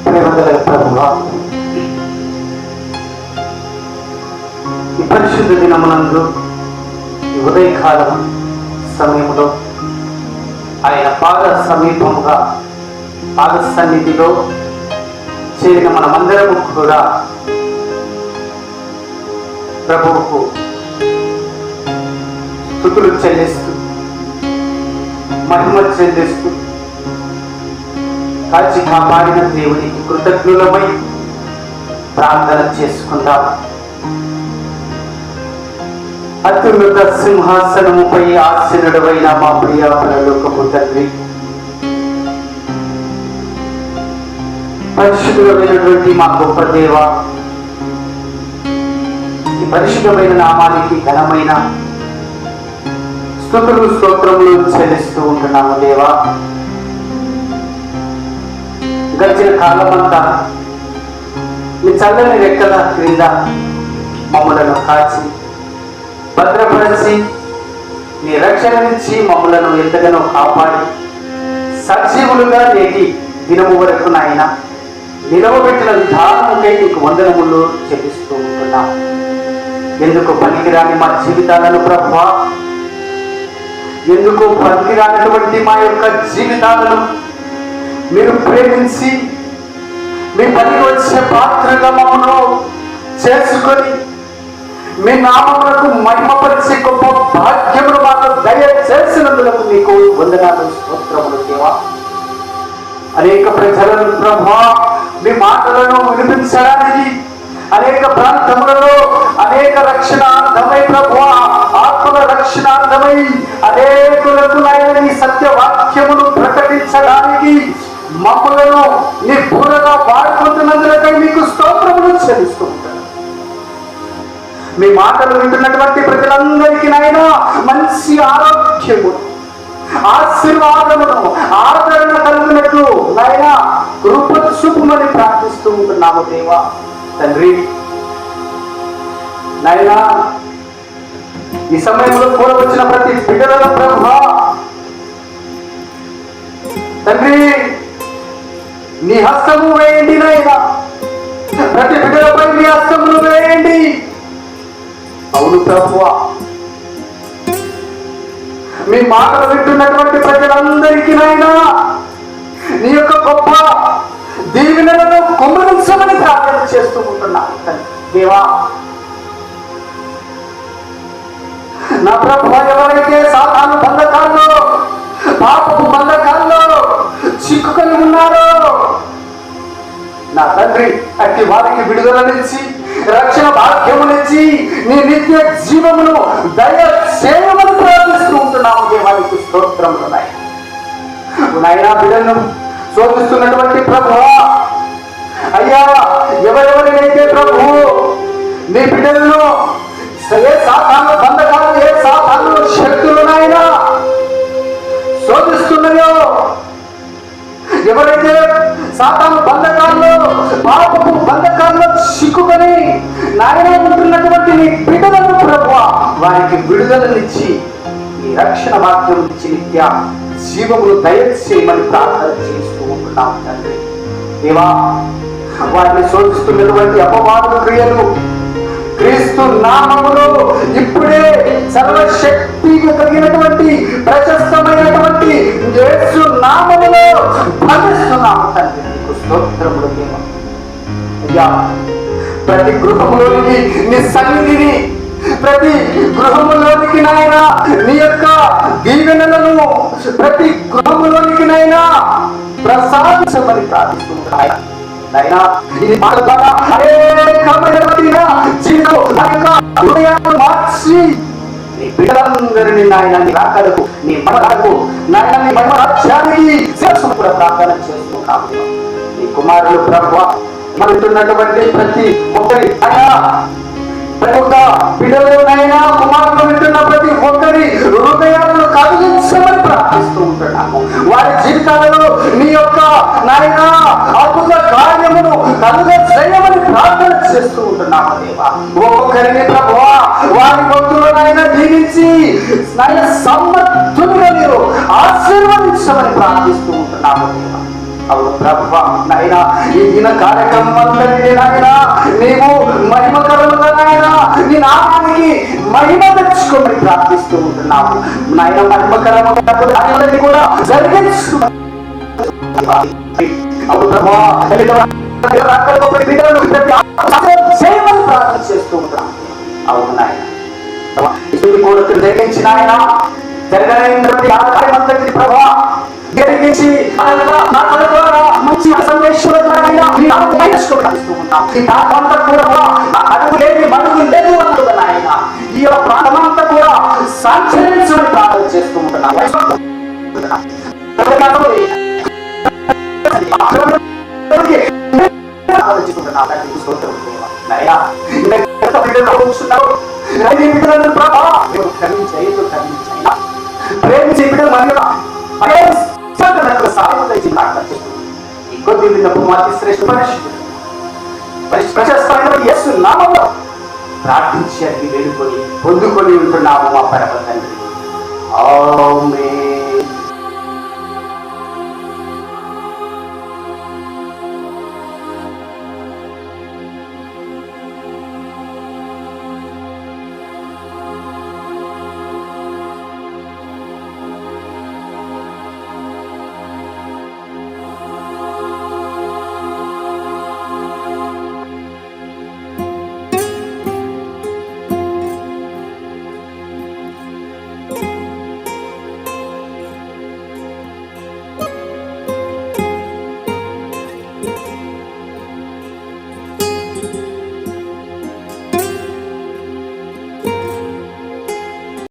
ప్రేమగల ప్రభువా, ఈ పరిశుద్ధ దినమునందు ఈ ఉదయకాలం సమయంలో ఆయన పాద సమీపముగా పాద సన్నిధిలో చేరిన మనమందరము కూడా ప్రభువుకు స్తుతులు చెల్లిస్తూ మహిమ చెల్లిస్తూ కాచి కాపాడిన దేవునికి కృతజ్ఞులమై ప్రార్థన చేసుకుందాం. అత్యున్నత సింహాసనముపై ఆసీనుడవైన మా ప్రియ పరలోకపు తండ్రి, పరిశుద్ధమైనటువంటి మా గొప్ప దేవ, ఈ పరిశుద్ధమైన నామానికి ఘనమైన స్తుతులు స్తోత్రములు చెల్లిస్తూ ఉంటున్నాము దేవా. గడిచిన కాలమంతా మీ చల్లని రెక్కల క్రింద మమ్మలను కాచి భద్రపరిచి మీ రక్షణ నుంచి మమ్మలను ఎంతగానో కాపాడి సజీవులుగా నేటి దినము వరకు నాయన నిలవబెట్టిన విధానముకై నీకు వందనములు చెల్లిస్తూ ఉంటున్నాం. ఎందుకు పనికిరాని మా జీవితాలను ప్రభువా, ఎందుకు పనికిరానటువంటి మా యొక్క జీవితాలను మీరు ప్రేమించి మీ పనికి వచ్చే పాత్రగా మమ్మను చేసుకొని మీ నామములకు మహిమపరిచే గొప్ప భాగ్యమును మాకు దయచేసినందుకు మీకు వందనాలు స్తోత్రములు దేవా. అనేక ప్రజలను ప్రభువా మీ మాటలను వినిపించడానికి అనేక ప్రాంతములలో అనేక రక్షణార్థమై ప్రభువా, ఆత్మల రక్షణార్థమై అనేకులకు నాయన నీ సత్యవాక్యమును ప్రకటించడానికి మమ్మలను నీ పూరగా వాడుకుంటున్నందుకై మీకు స్తోత్రములు చెల్లిస్తూ ఉంటాను. మీ మాటలు వింటున్నటువంటి ప్రజలందరికీ నాయన మంచి ఆరోగ్యము, ఆశీర్వాదమును, ఆదరణ కలుగునట్లు నాయన కృప చూపుమని ప్రార్థిస్తూ ఉంటున్నాము దేవా. తండ్రి నాయన ఈ సమయంలో కూడా వచ్చిన ప్రతి బిడ్డల ప్రభువా తండ్రి నీ హస్తము వేయండి నాయన, ప్రతి బిడ్డలపై నీ హస్తమును వేయండి. అవును ప్రభువా, మీ మాటలు వింటున్నటువంటి ప్రజలందరికీ నాయన నీ యొక్క గొప్ప దీవెనలను కుమ్మరించమని ప్రార్థన చేస్తూ ఉంటున్నాను దేవా. నా ప్రభువా, ఎవరైతే సాతాను బంధకాల్లో పాపపు బంధకాల్లో చిక్కుకొని ఉన్నారో నా తండ్రి అట్టి వారికి విడుదలనిచ్చి రక్షణ భాగ్యమునిచ్చి నీ నిత్య జీవమును దయచేయమని ప్రార్థిస్తూ ఉంటున్నాము దేవానికి స్తోత్రములు నాయనా. బిడ్డలను శోధిస్తున్నటువంటి ప్రభువా అయ్యా, ఎవరెవరినైతే ప్రభువు నీ బిడ్డలను ఏ సాతాను బంధకాలు, ఏ సాతాను శక్తులు నాయనా శోధిస్తున్నాయో, ఎవరైతే సాతాను బంధకాల్లో పాపపు బంధకాల్లో చిక్కుకొని నాయన ఉంటున్నటువంటి నీ బిడ్డలను ప్రభువా వారికి విడుదలనిచ్చి నీ రక్షణ భాగ్యం ఇచ్చి నిత్య జీవమును దయచేయమని ప్రార్థన చేస్తూ ఉంటున్నాం తండ్రి దేవా. వారిని శోధిస్తున్నటువంటి అపవాదు క్రియలు క్రీస్తు నామములో ఇప్పుడే సర్వశక్తి కలిగినటువంటి ప్రశస్తమైనటువంటి యేసు నామములో భవిస్తున్నాము తండ్రి, నీకు స్తోత్రములు దేవా. అయ్యా, ప్రతి గృహములోనికి నీ సన్నిధిని, ప్రతి గృహములోనికి నాయన నీ యొక్క దీవెనలను ప్రతి గృహములోనికి నాయన ప్రసాదించమని ప్రార్థిస్తున్నాను నాయనా. ఇది మాట ద్వారా అనేకమైన జీవితం మార్చి నీ బిడ్డలందరినీ నాయన నీ రాకడకు, నీ మరణకు నాయన నీ మరణానికి కూడా ప్రార్థన చేస్తున్నాము. నీ కుమారులు ప్రభువా వింటున్నటువంటి ప్రతి ఒక్కరి ప్రతి ఒక్క బిడ్డలోనైనా కుమారులు వింటున్న ప్రతి ఒక్కరి హృదయాలను కదిలించమని ప్రార్థిస్తూ ఉంటున్నాము. వారి జీవితాలలో నీ యొక్క నాయన అద్భుత కార్యమును కలుగజేయమని ప్రార్థన చేస్తూ ఉంటున్నాము దేవా. ఒక్కొక్కరిని ప్రభువా వారి భక్తులనైనా దీవించి నాయన సమర్థులుగా మీరు ఆశీర్వదించమని ప్రార్థిస్తూ ఉంటున్నాము దేవా. అవును ప్రభువా, నాయనా ఈ దిన కార్యక్రమం అంతటిని నాయనా నీవు మహిమకరముగా నాయనా నీ నామానికి మహిమ తెచ్చుకోమని ప్రార్థిస్తూ ఉంటున్నాము నాయన. మహిమకరముగా కూడా జరిగించు. అవును ప్రభువా, చేయమని ప్రార్థన చేస్తూ ఉంటాం. అవును నాయన, కోరికలు జరిగించిన ఆయన జరగనైనటువంటి కార్యమంతటి ప్రభా జరిగించి మంచి అడుగు లేని మడుగు లేదు అన్నది నాయన. ఈ యొక్క ప్రాంతమంతా కూడా సంచరించమని ప్రార్థన చేస్తూ ఉంటున్నాను. ప్రేమించి బిడ్డలు కొద్ది విన్నప్పుడు అతి శ్రేష్ఠ ప్రశస్తమైన యేసు నామములో ప్రార్థించి అన్ని వేడుకొని పొందుకొని ఉంటున్నాము మా పరమ తండ్రి. ఆమేన్.